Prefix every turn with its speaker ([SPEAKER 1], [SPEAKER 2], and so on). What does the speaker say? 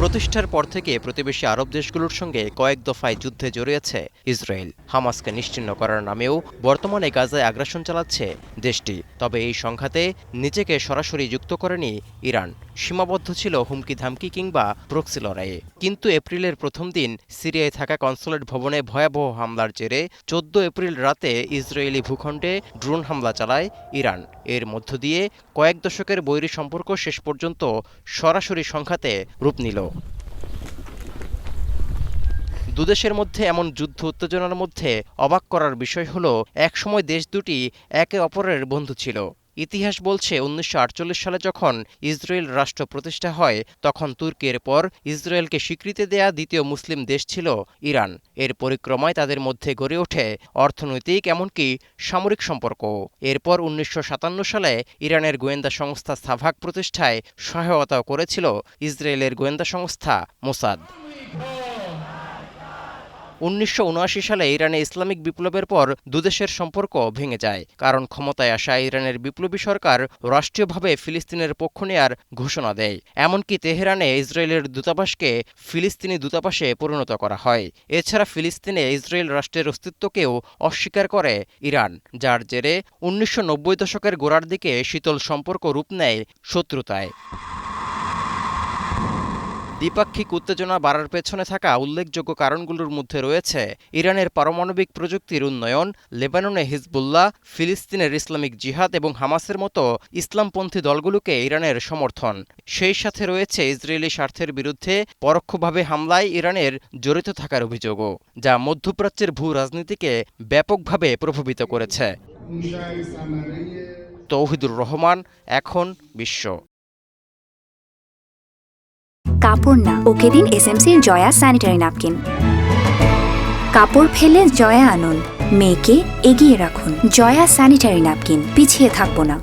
[SPEAKER 1] প্রতিষ্ঠার পর থেকে প্রতিবেশী আরব দেশগুলোর সঙ্গে কয়েক দফায় যুদ্ধে জড়িয়েছে ইসরায়েল। হামাসকে নিশ্চিহ্ন করার নামেও বর্তমানে গাজায় আগ্রাসন চালাচ্ছে দেশটি। তবে এই সংঘাতে নিজেকে সরাসরি যুক্ত করেনি ইরান, সীমাবদ্ধ ছিল হুমকি ধামকি কিংবা প্রক্সি লড়াইয়ে। কিন্তু এপ্রিলের প্রথম দিন সিরিয়ায় থাকা কনসুলেট ভবনে ভয়াবহ হামলার জেরে 14 এপ্রিল রাতে ইসরায়েলি ভূখণ্ডে ড্রোন হামলা চালায় ইরান। এর মধ্য দিয়ে কয়েক দশকের বৈরী সম্পর্ক শেষ পর্যন্ত সরাসরি সংঘাতে রূপ নিল। দুদেশের মধ্যে এমন যুদ্ধ উত্তেজনার মধ্যে অবাক করার বিষয় হলো, একসময় দেশ দুটি একে অপরের বন্ধু ছিল। ইতিহাস বলছে 1948 সালে যখন ইসরায়েল রাষ্ট্র প্রতিষ্ঠা হয়, তখন তুর্কির পর ইসরায়েলকে স্বীকৃতি দেয়া দ্বিতীয় মুসলিম দেশ ছিল ইরান। এর পরিক্রমায় তাদের মধ্যে গড়ে ওঠে অর্থনৈতিক এমনকি সামরিক সম্পর্ক। এরপর 1957 সালে ইরানের গোয়েন্দা সংস্থা সাভাক প্রতিষ্ঠায় সহায়তাও করেছিল ইসরায়েলের গোয়েন্দা সংস্থা মোসাদ। 1979 সালে ইরানে ইসলামিক বিপ্লবের পর দুদেশের সম্পর্ক ভেঙে যায়, কারণ ক্ষমতায় আসা ইরানের বিপ্লবী সরকার রাষ্ট্রীয়ভাবে ফিলিস্তিনের পক্ষ নেয়ার ঘোষণা দেয়। এমনকি তেহরানে ইসরায়েলের দূতাবাসকে ফিলিস্তিনি দূতাবাসে পরিণত করা হয়। এছাড়া ফিলিস্তিনে ইসরায়েল রাষ্ট্রের অস্তিত্বকেও অস্বীকার করে ইরান, যার জেরে 1990 দশকের গোড়ার দিকে শীতল সম্পর্ক রূপ নেয় শত্রুতায়। দ্বিপাক্ষিক উত্তেজনা বাড়ার পেছনে থাকা উল্লেখযোগ্য কারণগুলোর মধ্যে রয়েছে ইরানের পারমাণবিক প্রযুক্তির উন্নয়ন, লেবাননে হিজবুল্লাহ, ফিলিস্তিনের ইসলামিক জিহাদ এবং হামাসের মতো ইসলামপন্থী দলগুলোকে ইরানের সমর্থন। সেই সাথে রয়েছে ইসরায়েলি স্বার্থের বিরুদ্ধে পরোক্ষভাবে হামলায় ইরানের জড়িত থাকার অভিযোগও, যা মধ্যপ্রাচ্যের ভূ রাজনীতিকে ব্যাপকভাবে প্রভাবিত করেছে। তৌহিদুর রহমান, এখন বিশ্ব।
[SPEAKER 2] কাপড় না, ওকে দিন এসএমসির জয়া স্যানিটারি ন্যাপকিন। কাপড় ফেলে জয়া আনুন, মেয়েকে এগিয়ে রাখুন। জয়া স্যানিটারি ন্যাপকিন, পিছিয়ে থাকবো না।